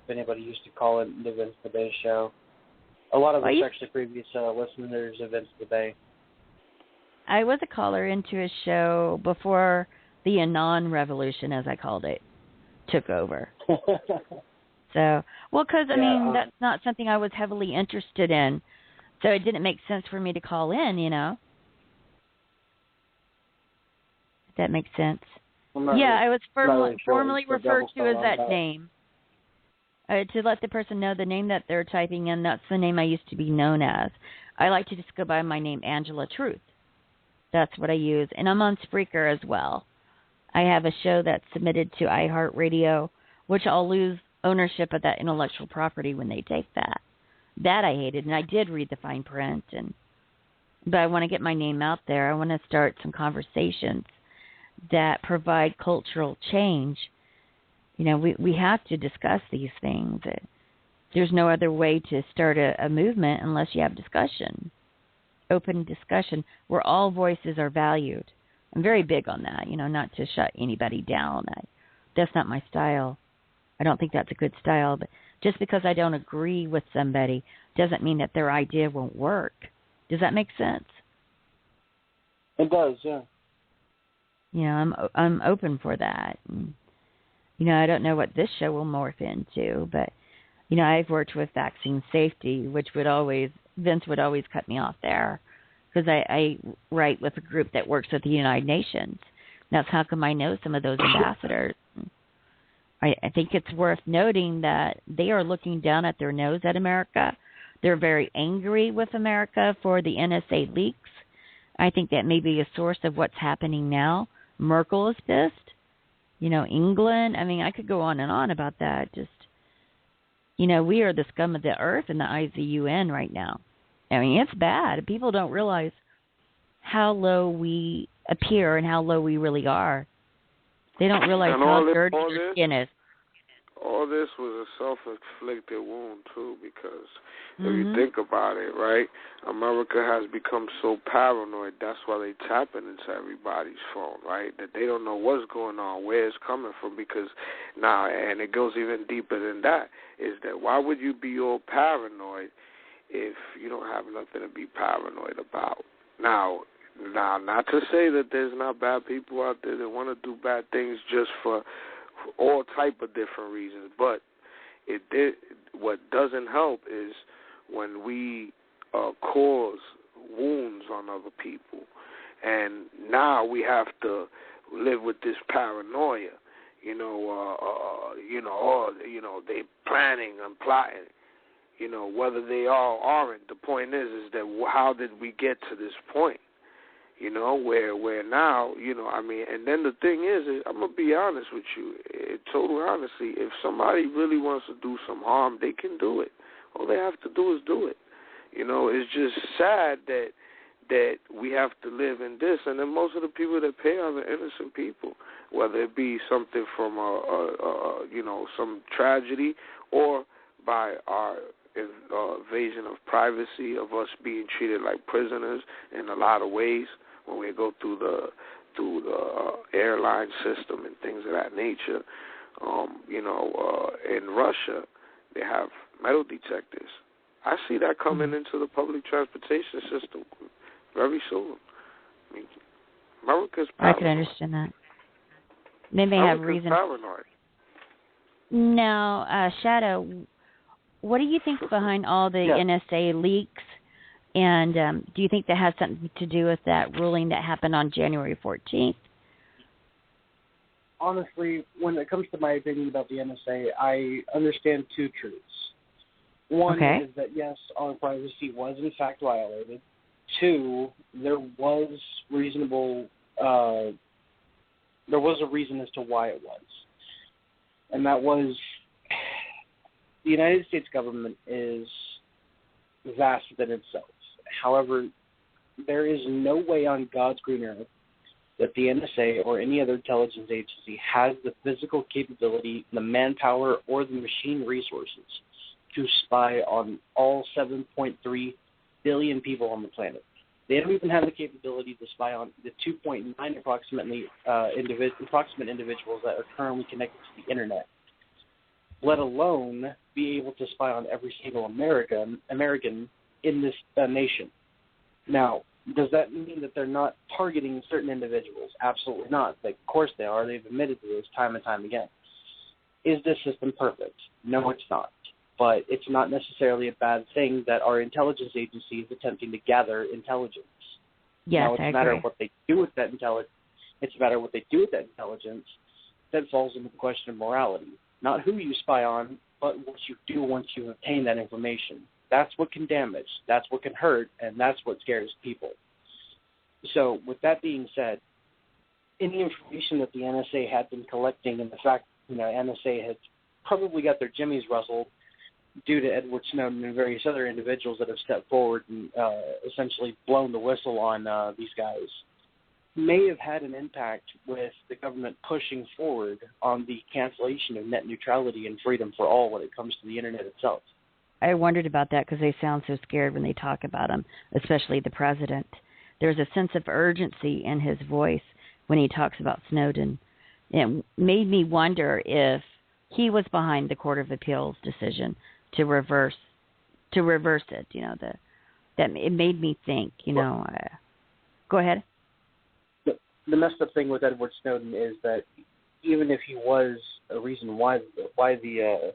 if anybody used to call it the Vince the Bay Show. A lot of us actually previous listeners of Vince the Bay. I was a caller into a show before the Anon Revolution, as I called it, took over. So, well, because, I mean, that's not something I was heavily interested in. So it didn't make sense for me to call in, you know. If that makes sense. I was formally referred to as that name. To let the person know the name that they're typing in, that's the name I used to be known as. I like to just go by my name, Angela Truth. That's what I use. And I'm on Spreaker as well. I have a show that's submitted to iHeartRadio, which I'll lose ownership of that intellectual property when they take that. That I hated, and I did read the fine print. But I want to get my name out there. I want to start some conversations that provide cultural change. You know, we have to discuss these things. There's no other way to start a movement unless you have discussion, open discussion, where all voices are valued. I'm very big on that, you know, not to shut anybody down. That's not my style. I don't think that's a good style. But just because I don't agree with somebody doesn't mean that their idea won't work. Does that make sense? It does, yeah. Yeah, I'm open for that. And, you know, I don't know what this show will morph into, but, you know, I've worked with vaccine safety, which Vince would always cut me off there, because I write with a group that works with the United Nations. That's how come I know some of those ambassadors. I think it's worth noting that they are looking down at their nose at America. They're very angry with America for the NSA leaks. I think that may be a source of what's happening now. Merkel is pissed. You know, England. I mean, I could go on and on about that. Just, you know, we are the scum of the earth in the eyes of the UN right now. I mean, it's bad. People don't realize how low we appear and how low we really are. They don't realize how dirty their skin is. All this was a self-inflicted wound, too, because if you think about it, right, America has become so paranoid, that's why they tapping into everybody's phone, right, that they don't know what's going on, where it's coming from, because now, and it goes even deeper than that, is that why would you be all paranoid if you don't have nothing to be paranoid about? Now, not to say that there's not bad people out there that want to do bad things just for all type of different reasons, but what doesn't help is when we cause wounds on other people, and now we have to live with this paranoia. They planning and plotting. You know, whether they are or aren't. The point is that how did we get to this point? You know, where now, you know, I mean, and then the thing is I'm going to be honest with you, total honesty, if somebody really wants to do some harm, they can do it. All they have to do is do it. You know, it's just sad that we have to live in this, and then most of the people that pay are the innocent people, whether it be something from, some tragedy or by our invasion of privacy, of us being treated like prisoners in a lot of ways when we go through the airline system and things of that nature. In Russia, they have metal detectors. I see that coming into the public transportation system very soon. I mean, America's paranoid. I can understand that. They may have reason. Paranoid. Now, Shadow, what do you think behind all the NSA leaks? And do you think that has something to do with that ruling that happened on January 14th? Honestly, when it comes to my opinion about the NSA, I understand two truths. One is that, yes, our privacy was in fact violated. Two, there was a reason as to why it was. And that was, the United States government is vast within itself. However, there is no way on God's green earth that the NSA or any other intelligence agency has the physical capability, the manpower, or the machine resources to spy on all 7.3 billion people on the planet. They don't even have the capability to spy on the 2.9 approximate individuals that are currently connected to the internet. let alone be able to spy on every single American in this nation. Now, does that mean that they're not targeting certain individuals? Absolutely not. Like, of course they are. They've admitted to this time and time again. Is this system perfect? No, it's not. But it's not necessarily a bad thing that our intelligence agency is attempting to gather intelligence. Yes, now, it's I a matter agree. of what they do with that intelligence. It's a matter of what they do with that intelligence that falls into the question of morality. Not who you spy on, but what you do once you obtain that information. That's what can damage, that's what can hurt, and that's what scares people. So with that being said, any information that the NSA had been collecting, and the fact, NSA had probably got their jimmies rustled due to Edward Snowden and various other individuals that have stepped forward and essentially blown the whistle on these guys, may have had an impact with the government pushing forward on the cancellation of net neutrality and freedom for all when it comes to the Internet itself. I wondered about that because they sound so scared when they talk about him, especially the president. There's a sense of urgency in his voice when he talks about Snowden. It made me wonder if he was behind the Court of Appeals decision to reverse it. That it made me think. Go ahead. The messed up thing with Edward Snowden is that even if he was a reason why the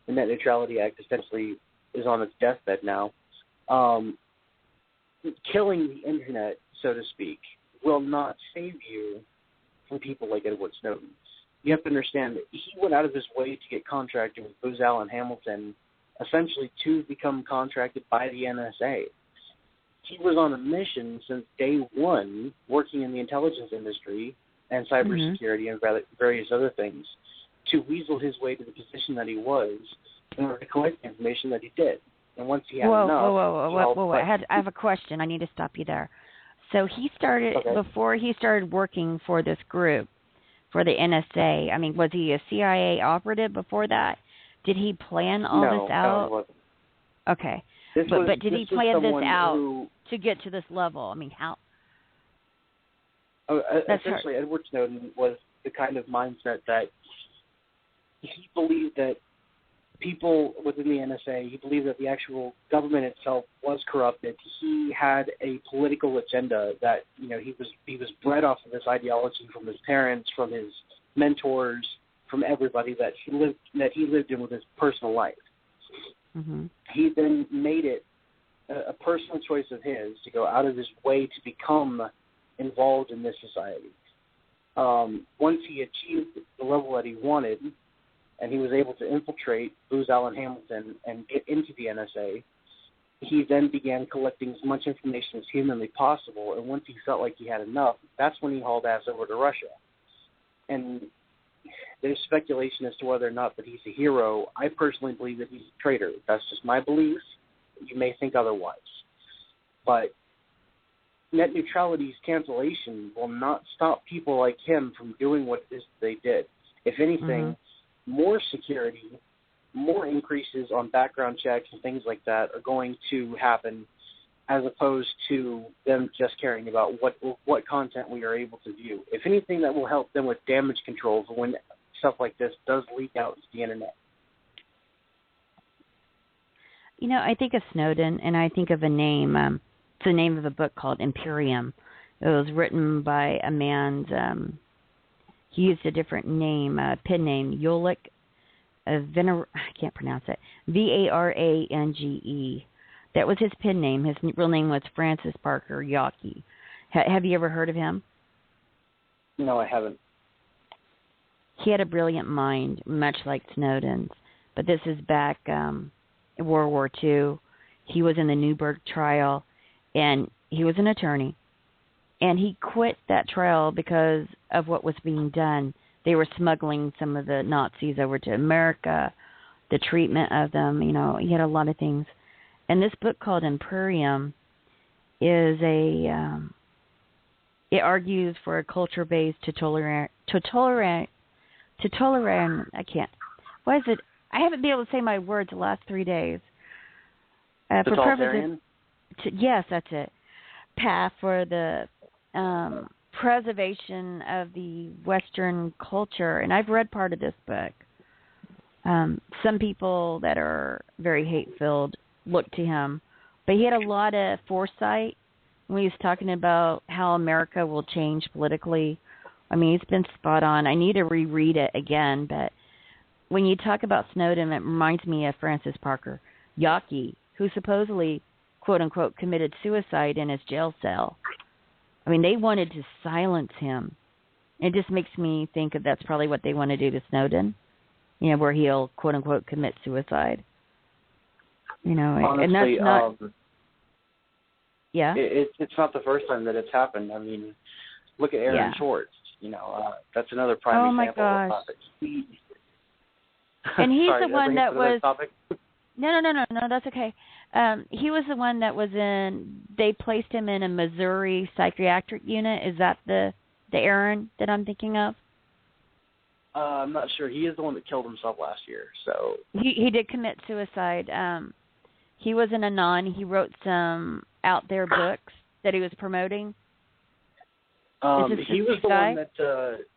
Net Neutrality Act essentially is on its deathbed now, killing the Internet, so to speak, will not save you from people like Edward Snowden. You have to understand that he went out of his way to get contracted with Booz Allen Hamilton, essentially to become contracted by the NSA. He was on a mission since day one, working in the intelligence industry and cybersecurity and various other things, to weasel his way to the position that he was in order to collect the information that he did. And once he had enough... Whoa. I have a question. I need to stop you there. So he started, before he started working for this group, for the NSA, was he a CIA operative before that? Did he plan all this out? No, he wasn't. Okay. But did he plan this out to get to this level? How? Essentially, Edward Snowden was the kind of mindset that he believed that people within the NSA, he believed that the actual government itself was corrupted. He had a political agenda that, he was bred off of this ideology from his parents, from his mentors, from everybody that he lived in with his personal life. Mm-hmm. He then made it a personal choice of his to go out of his way to become involved in this society. Once he achieved the level that he wanted, and he was able to infiltrate Booz Allen Hamilton and get into the NSA, he then began collecting as much information as humanly possible, and once he felt like he had enough, that's when he hauled ass over to Russia. And there's speculation as to whether or not that he's a hero. I personally believe that he's a traitor. That's just my belief. You may think otherwise. But net neutrality's cancellation will not stop people like him from doing what it is they did. If anything, more security, more increases on background checks and things like that are going to happen, as opposed to them just caring about what content we are able to view. If anything, that will help them with damage control for when stuff like this does leak out to the Internet. I think of Snowden, and I think of a name. It's the name of a book called Imperium. It was written by a man's... he used a different name, pen name, Yolik. I can't pronounce it. Varange. That was his pen name. His real name was Francis Parker Yockey. Have you ever heard of him? No, I haven't. He had a brilliant mind, much like Snowden's. But this is back in World War II. He was in the Nuremberg trial, and he was an attorney. And he quit that trial because of what was being done. They were smuggling some of the Nazis over to America, the treatment of them. He had a lot of things. And this book called Imperium is it argues for a culture-based I haven't been able to say my words the last 3 days. Totalitarian? Yes, that's it. Path for the preservation of the Western culture. And I've read part of this book. Some people that are very hate-filled look to him, but he had a lot of foresight when he was talking about how America will change politically. I mean, he's been spot on. I need to reread it again, but when you talk about Snowden, it reminds me of Francis Parker Yockey, who supposedly, quote-unquote, committed suicide in his jail cell. I mean, they wanted to silence him. It just makes me think that that's probably what they want to do to Snowden, where he'll, quote-unquote, commit suicide. Honestly, and that's not... yeah? It's not the first time that it's happened. I mean, look at Aaron Schwartz. That's another prime example of topic. And he's Sorry, the one that was... No, that's okay. He was the one that was they placed him in a Missouri psychiatric unit. Is that the Aaron that I'm thinking of? I'm not sure. He is the one that killed himself last year. So he did commit suicide. He was an anon. He wrote some out there books that he was promoting. He was the one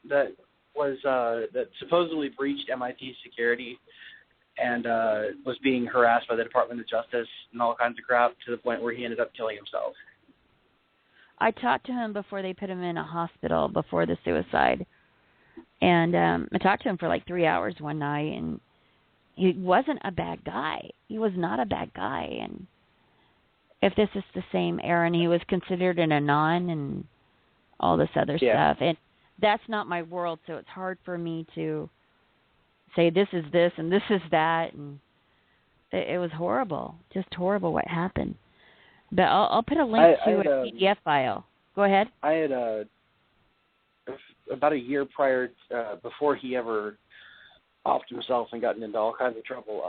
that supposedly breached MIT security and was being harassed by the Department of Justice and all kinds of crap to the point where he ended up killing himself. I talked to him before they put him in a hospital before the suicide. And I talked to him for like 3 hours one night, and he wasn't a bad guy. He was not a bad guy. And if this is the same Aaron, he was considered an anon and all this other stuff. And that's not my world, so it's hard for me to say this is this and this is that. And it was horrible, just horrible what happened. But I'll put a link to a PDF file. Go ahead. I had about a year prior, before he ever offed himself and gotten into all kinds of trouble,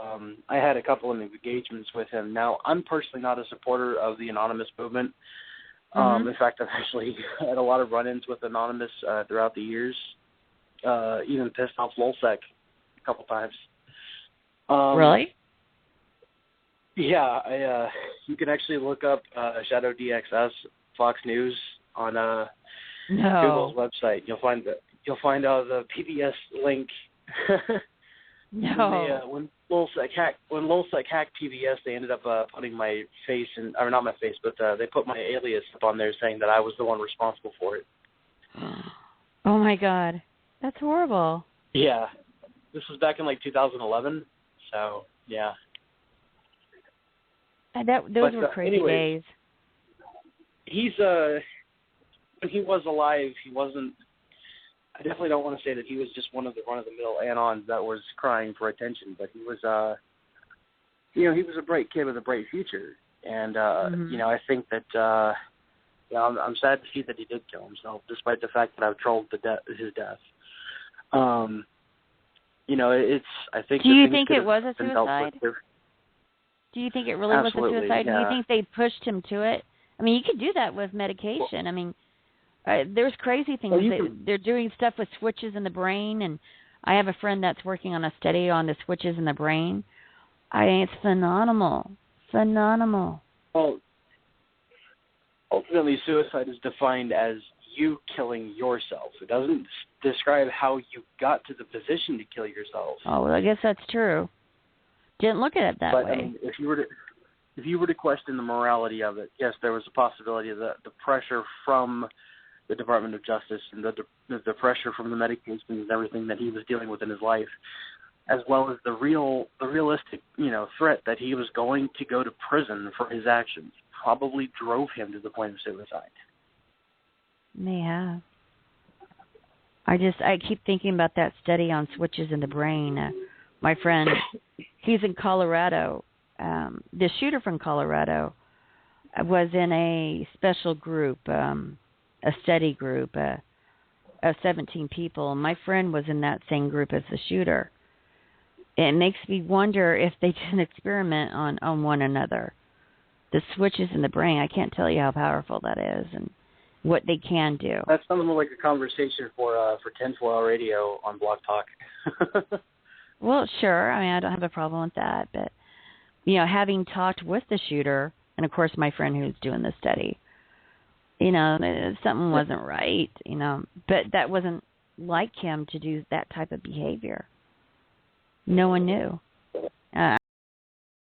I had a couple of engagements with him. Now, I'm personally not a supporter of the anonymous movement. In fact, I've actually had a lot of run-ins with Anonymous throughout the years, even pissed off Lulsec a couple times. Really? Yeah, you can actually look up Shadow DXS Fox News on Google's website. You'll find the PBS link. No. When Lulsec hacked PBS, they ended up putting my face or not my face, but they put my alias up on there saying that I was the one responsible for it. Oh my God, that's horrible. Yeah, this was back in like 2011. So yeah. Those were crazy days. He's when he was alive, he wasn't. I definitely don't want to say that he was just one of the run-of-the-mill anons that was crying for attention, but he was, he was a bright kid with a bright future, and I think that, I'm sad to see that he did kill himself, despite the fact that I've trolled his death. It's. I think. Do you think it was a suicide? Do you think it really was a suicide? Yeah. Do you think they pushed him to it? I mean, you could do that with medication. I mean. There's crazy things. They're doing stuff with switches in the brain, and I have a friend that's working on a study on the switches in the brain. It's phenomenal. Well, ultimately, suicide is defined as you killing yourself. It doesn't describe how you got to the position to kill yourself. Oh, well, I guess that's true. Didn't look at it that way. I mean, if you were to question the morality of it, yes, there was a possibility of the pressure from the Department of Justice and the pressure from the medications and everything that he was dealing with in his life, as well as the realistic, threat that he was going to go to prison for his actions, probably drove him to the point of suicide. May have. I keep thinking about that study on switches in the brain. My friend, he's in Colorado. The shooter from Colorado was in a special group, a study group of 17 people. My friend was in that same group as the shooter. It makes me wonder if they did an experiment on one another. The switches in the brain, I can't tell you how powerful that is and what they can do. That's something like a conversation for 10-4 radio on Blog Talk. Well, sure. I mean, I don't have a problem with that. But, having talked with the shooter, and of course my friend who's doing the study, something wasn't right, but that wasn't like him to do that type of behavior. No one knew.